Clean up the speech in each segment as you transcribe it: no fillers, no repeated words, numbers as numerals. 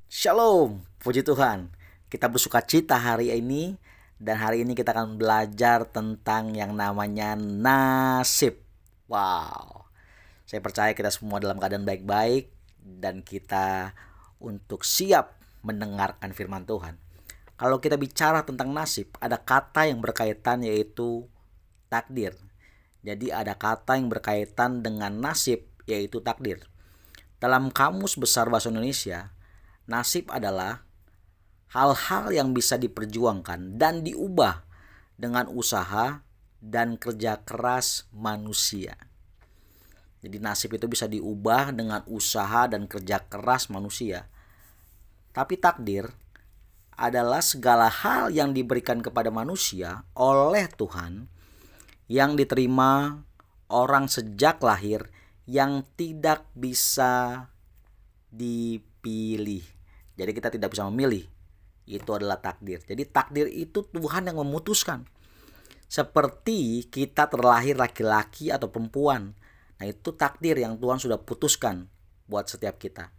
Shalom, puji Tuhan. Kita bersuka cita hari ini dan hari ini kita akan belajar tentang yang namanya nasib. Wow, saya percaya kita semua dalam keadaan baik-baik dan kita untuk siap mendengarkan firman Tuhan. Kalau kita bicara tentang nasib, ada kata yang berkaitan yaitu takdir. Jadi ada kata yang berkaitan dengan nasib yaitu takdir. Dalam Kamus Besar Bahasa Indonesia, nasib adalah hal-hal yang bisa diperjuangkan dan diubah dengan usaha dan kerja keras manusia. Jadi nasib itu bisa diubah dengan usaha dan kerja keras manusia. Tapi takdir adalah segala hal yang diberikan kepada manusia oleh Tuhan yang diterima orang sejak lahir yang tidak bisa dipilih. Jadi kita tidak bisa memilih. Itu adalah takdir. Jadi takdir itu Tuhan yang memutuskan. Seperti kita terlahir laki-laki atau perempuan. Nah, itu takdir yang Tuhan sudah putuskan buat setiap kita.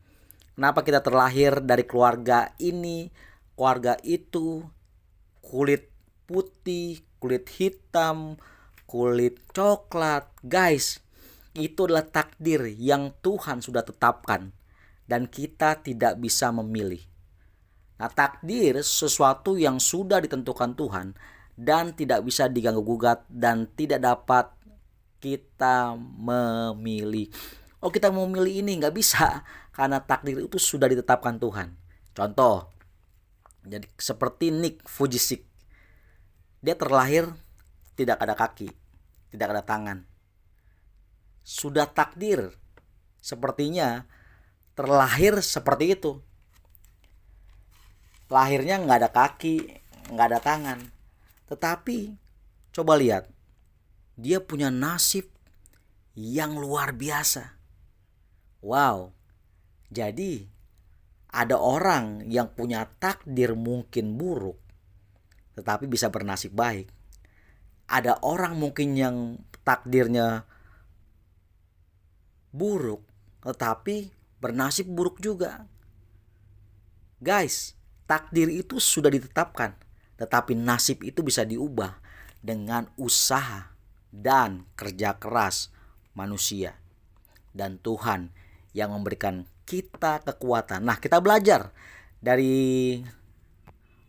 Kenapa kita terlahir dari keluarga ini, keluarga itu, kulit putih, kulit hitam, kulit coklat. Guys, itu adalah takdir yang Tuhan sudah tetapkan dan kita tidak bisa memilih. Nah, takdir sesuatu yang sudah ditentukan Tuhan dan tidak bisa diganggu gugat dan tidak dapat kita memilih. Oh, kita mau memilih ini nggak bisa karena takdir itu sudah ditetapkan Tuhan. Contoh, jadi seperti Nick Fujisik, dia terlahir tidak ada kaki, tidak ada tangan. Sudah takdir, sepertinya terlahir seperti itu. Lahirnya nggak ada kaki, nggak ada tangan. Tetapi coba lihat, dia punya nasib yang luar biasa. Wow, jadi ada orang yang punya takdir mungkin buruk, tetapi bisa bernasib baik. Ada orang mungkin yang takdirnya buruk, tetapi bernasib buruk juga. Guys, takdir itu sudah ditetapkan, tetapi nasib itu bisa diubah dengan usaha dan kerja keras manusia. Dan Tuhan yang memberikan kita kekuatan. Nah, kita belajar dari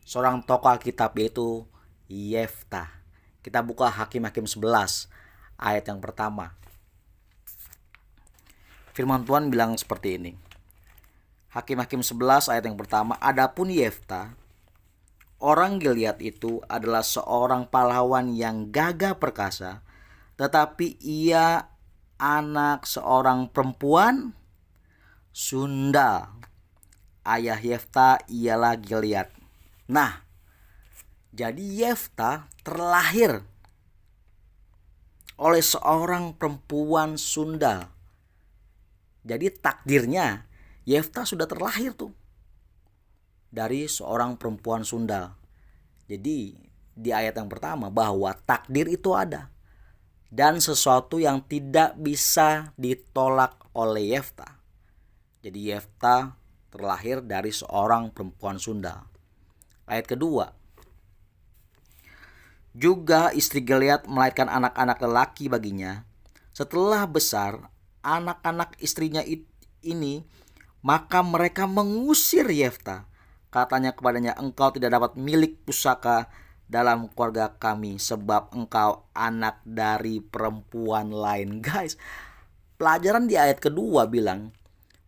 seorang tokoh Alkitab yaitu Yefta. Kita buka Hakim-Hakim 11 ayat yang pertama. Firman Tuhan bilang seperti ini. Hakim-Hakim 11 ayat yang pertama, adapun Yefta, orang Gilead itu adalah seorang pahlawan yang gagah perkasa, tetapi ia anak seorang perempuan Sunda. Ayah Yefta ialah Gilead. Nah, jadi Yefta terlahir oleh seorang perempuan Sunda. Jadi takdirnya Yefta sudah terlahir tuh dari seorang perempuan Sunda. Jadi di ayat yang pertama bahwa takdir itu ada dan sesuatu yang tidak bisa ditolak oleh Yefta. Jadi Yefta terlahir dari seorang perempuan Sunda. Ayat kedua, juga istri Gilead melahirkan anak-anak lelaki baginya. Setelah besar anak-anak istrinya ini, maka mereka mengusir Yefta. Katanya kepadanya, engkau tidak dapat milik pusaka dalam keluarga kami, sebab engkau anak dari perempuan lain. Guys, pelajaran di ayat kedua bilang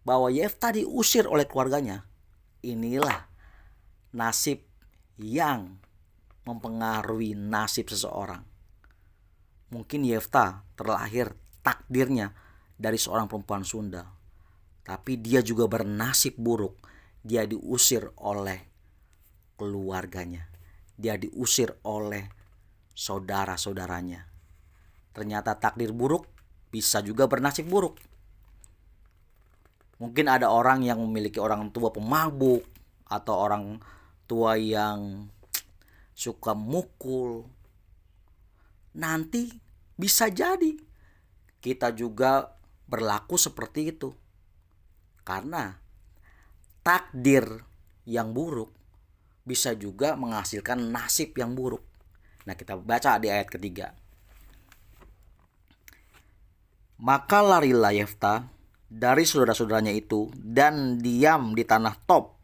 bahwa Yefta diusir oleh keluarganya. Inilah nasib yang mempengaruhi nasib seseorang. Mungkin Yefta terlahir takdirnya dari seorang perempuan Sunda, tapi dia juga bernasib buruk. Dia diusir oleh keluarganya. Dia diusir oleh saudara-saudaranya. Ternyata takdir buruk bisa juga bernasib buruk. Mungkin ada orang yang memiliki orang tua pemabuk atau orang tua yang suka mukul. Nanti bisa jadi kita juga berlaku seperti itu. Karena takdir yang buruk bisa juga menghasilkan nasib yang buruk. Nah, kita baca di ayat ketiga. Maka larilah Yefta dari saudara-saudaranya itu dan diam di tanah Tob.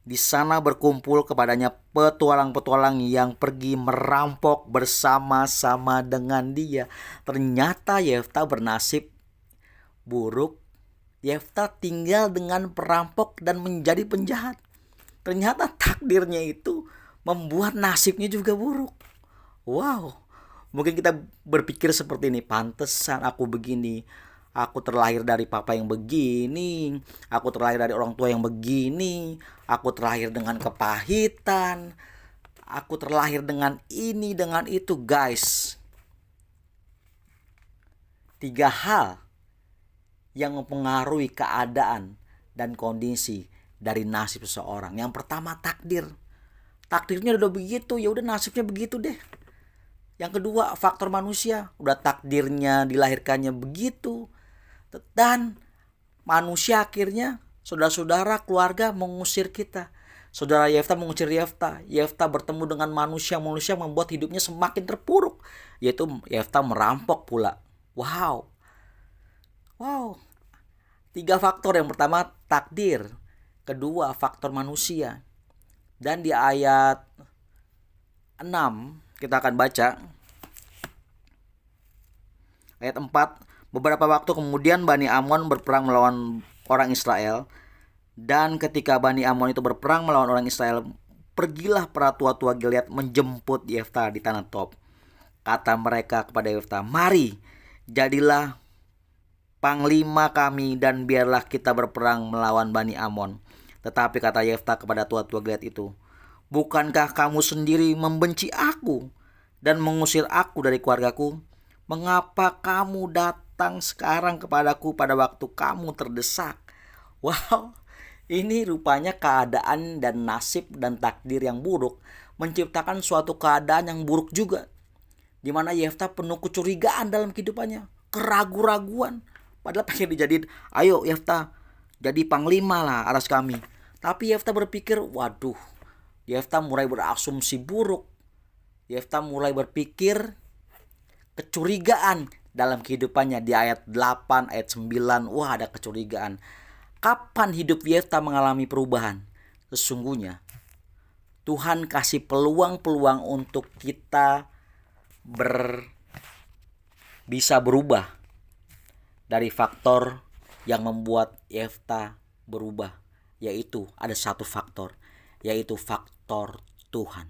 Di sana berkumpul kepadanya petualang-petualang yang pergi merampok bersama-sama dengan dia. Ternyata Yefta bernasib buruk. Yefta tinggal dengan perampok dan menjadi penjahat. Ternyata takdirnya itu membuat nasibnya juga buruk. Wow, mungkin kita berpikir seperti ini, pantesan aku begini. Aku terlahir dari papa yang begini, aku terlahir dari orang tua yang begini, aku terlahir dengan kepahitan, aku terlahir dengan ini, dengan itu. Guys, 3 hal yang mempengaruhi keadaan dan kondisi dari nasib seseorang. Yang pertama, takdir. Takdirnya udah begitu, ya udah nasibnya begitu deh. Yang kedua, faktor manusia, udah takdirnya dilahirkannya begitu. Dan manusia akhirnya, saudara-saudara, keluarga mengusir kita. Saudara Yefta mengusir Yefta. Yefta bertemu dengan manusia membuat hidupnya semakin terpuruk. Yaitu Yefta merampok pula. Wow. 3 faktor. Yang pertama takdir. Kedua faktor manusia. Dan di ayat 6 kita akan baca. Ayat 4. Beberapa waktu kemudian Bani Amon berperang melawan orang Israel. Dan ketika Bani Amon itu berperang melawan orang Israel, pergilah para tua-tua Gilead menjemput Yefta di tanah Tob. Kata mereka kepada Yefta, mari, jadilah panglima kami dan biarlah kita berperang melawan Bani Amon. Tetapi kata Yefta kepada tua-tua Gilead itu, bukankah kamu sendiri membenci aku dan mengusir aku dari keluargaku? Mengapa kamu datang sekarang kepadaku pada waktu kamu terdesak? Wow, ini rupanya keadaan dan nasib dan takdir yang buruk menciptakan suatu keadaan yang buruk juga. Di mana Yefta penuh kecurigaan dalam kehidupannya, keraguan-raguan. Padahal pengen dijadiin, ayo Yefta jadi panglima lah atas kami. Tapi Yefta berpikir, waduh, Yefta mulai berasumsi buruk. Yefta mulai berpikir kecurigaan dalam kehidupannya. Di ayat 8, ayat 9, wah ada kecurigaan. Kapan hidup Yefta mengalami perubahan? Sesungguhnya Tuhan kasih peluang-peluang untuk kita bisa berubah dari faktor yang membuat Yefta berubah. Yaitu ada satu faktor, yaitu faktor Tuhan.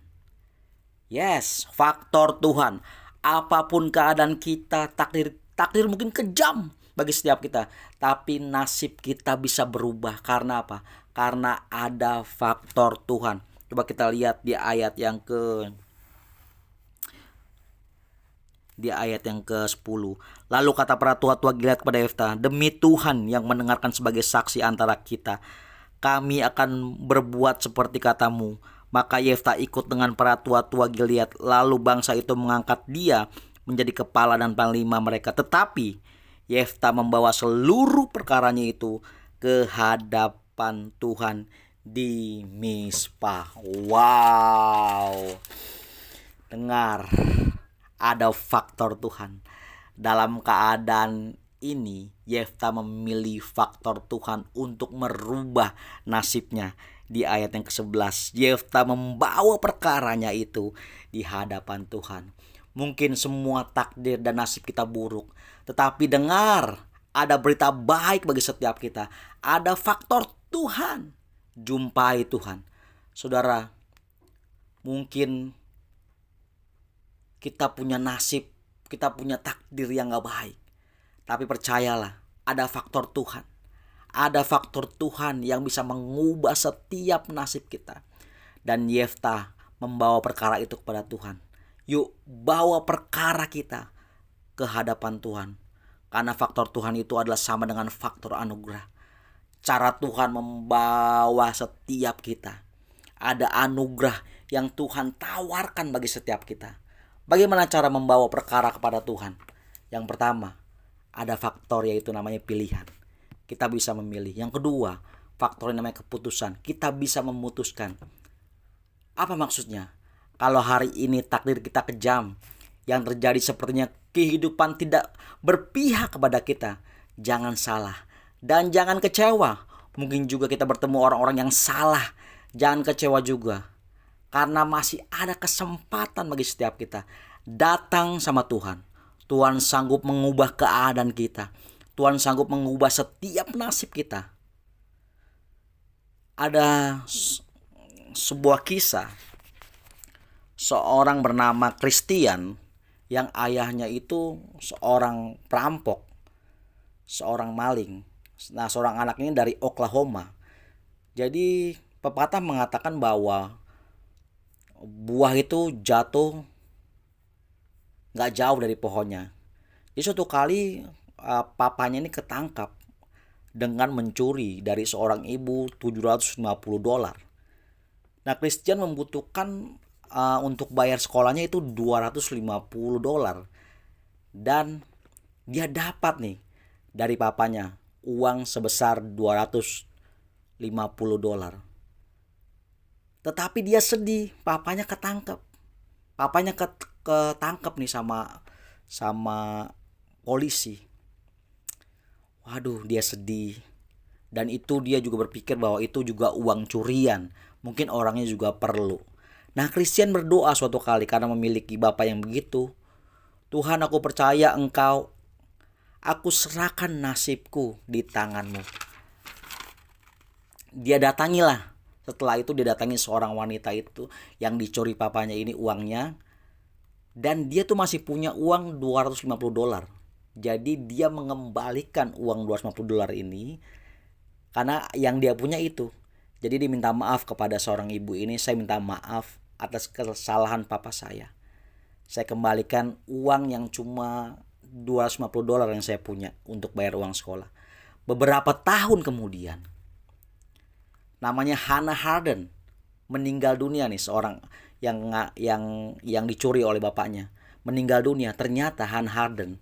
Yes, faktor Tuhan. Apapun keadaan kita, takdir mungkin kejam bagi setiap kita, tapi nasib kita bisa berubah. Karena apa? Karena ada faktor Tuhan. Coba kita lihat di ayat yang ke-10. Lalu kata para tua-tua Gilead kepada Yefta, demi Tuhan yang mendengarkan sebagai saksi antara kita, kami akan berbuat seperti katamu. Maka Yefta ikut dengan para tua-tua Gilead. Lalu bangsa itu mengangkat dia menjadi kepala dan panglima mereka. Tetapi Yefta membawa seluruh perkaranya itu ke hadapan Tuhan di Mizpah. Wow. Dengar, ada faktor Tuhan. Dalam keadaan ini Yefta memilih faktor Tuhan untuk merubah nasibnya. Di ayat yang ke-11, Yefta membawa perkaranya itu di hadapan Tuhan. Mungkin semua takdir dan nasib kita buruk, tetapi dengar, ada berita baik bagi setiap kita. Ada faktor Tuhan. Jumpai Tuhan. Saudara, mungkin kita punya nasib, kita punya takdir yang gak baik, tapi percayalah, ada faktor Tuhan. Ada faktor Tuhan yang bisa mengubah setiap nasib kita. Dan Yefta membawa perkara itu kepada Tuhan. Yuk, bawa perkara kita ke hadapan Tuhan. Karena faktor Tuhan itu adalah sama dengan faktor anugerah. Cara Tuhan membawa setiap kita. Ada anugerah yang Tuhan tawarkan bagi setiap kita. Bagaimana cara membawa perkara kepada Tuhan? Yang pertama, ada faktor yaitu namanya pilihan. Kita bisa memilih. Yang kedua, faktor yang namanya keputusan. Kita bisa memutuskan. Apa maksudnya? Kalau hari ini takdir kita kejam, yang terjadi sepertinya kehidupan tidak berpihak kepada kita, jangan salah dan jangan kecewa. Mungkin juga kita bertemu orang-orang yang salah, jangan kecewa juga. Karena masih ada kesempatan bagi setiap kita. Datang sama Tuhan. Tuhan sanggup mengubah keadaan kita. Tuhan sanggup mengubah setiap nasib kita. Ada sebuah kisah seorang bernama Christian yang ayahnya itu seorang perampok, seorang maling. Nah, seorang anak ini dari Oklahoma. Jadi pepatah mengatakan bahwa buah itu jatuh gak jauh dari pohonnya. Jadi suatu kali papanya ini ketangkap dengan mencuri dari seorang ibu $750. Nah, Christian membutuhkan untuk bayar sekolahnya itu $250. Dan dia dapat nih dari papanya uang sebesar $250. Tetapi dia sedih, papanya ketangkep. Papanya ketangkep nih sama polisi. Waduh, dia sedih. Dan itu dia juga berpikir bahwa itu juga uang curian. Mungkin orangnya juga perlu. Nah, Christian berdoa suatu kali karena memiliki bapak yang begitu. Tuhan, aku percaya Engkau. Aku serahkan nasibku di tangan-Mu. Dia datangilah. Setelah itu dia datangi seorang wanita itu yang dicuri papanya ini uangnya. Dan dia tuh masih punya uang $250. Jadi dia mengembalikan uang $250 ini karena yang dia punya itu. Jadi dia minta maaf kepada seorang ibu ini. Saya minta maaf atas kesalahan papa saya. Saya kembalikan uang yang cuma $250 yang saya punya untuk bayar uang sekolah. Beberapa tahun kemudian, namanya Hannah Harden meninggal dunia nih, seorang yang dicuri oleh bapaknya. Meninggal dunia. Ternyata Hannah Harden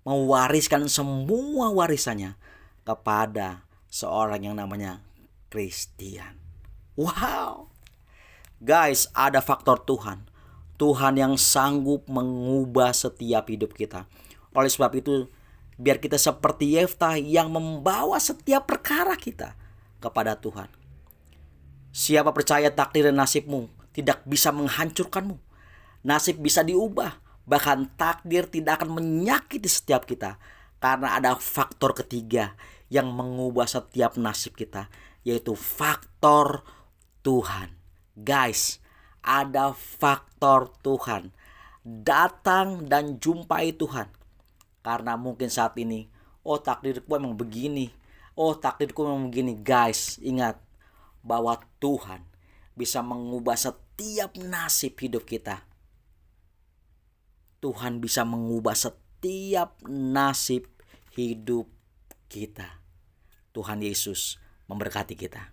mewariskan semua warisannya kepada seorang yang namanya Christian. Wow. Guys, ada faktor Tuhan. Tuhan yang sanggup mengubah setiap hidup kita. Oleh sebab itu, biar kita seperti Yeftah yang membawa setiap perkara kita kepada Tuhan. Siapa percaya takdir dan nasibmu tidak bisa menghancurkanmu. Nasib bisa diubah. Bahkan takdir tidak akan menyakiti setiap kita. Karena ada faktor ketiga yang mengubah setiap nasib kita. Yaitu faktor Tuhan. Guys, ada faktor Tuhan. Datang dan jumpai Tuhan. Karena mungkin saat ini, oh takdirku memang begini. Oh takdirku memang begini. Guys, ingat bahwa Tuhan bisa mengubah setiap nasib hidup kita. Tuhan bisa mengubah setiap nasib hidup kita. Tuhan Yesus memberkati kita.